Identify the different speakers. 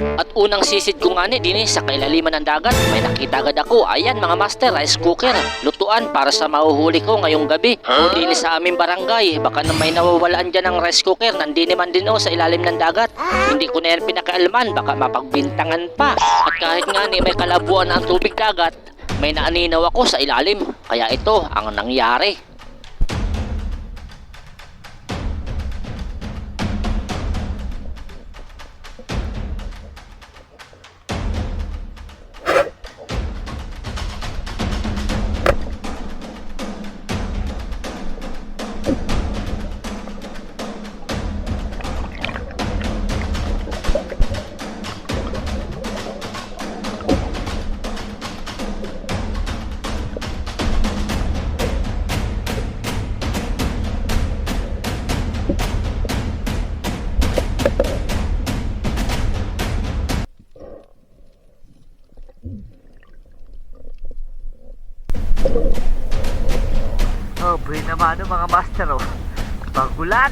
Speaker 1: At unang sisid ko nga ni din sa kailaliman ng dagat, may nakita agad ako. Ayan mga master, rice cooker. Lutuan para sa mahuhuli ko ngayong gabi. O din sa aming barangay, baka na may nawawalaan dyan ng rice cooker. Nandini man din sa ilalim ng dagat. Hindi ko na yan pinakaalman, baka mapagbintangan pa. At kahit nga ni may kalabuan ang tubig dagat, may naaninaw ako sa ilalim. Kaya ito ang nangyari.
Speaker 2: Oh, buhay naman mga master, oh. Bagulan.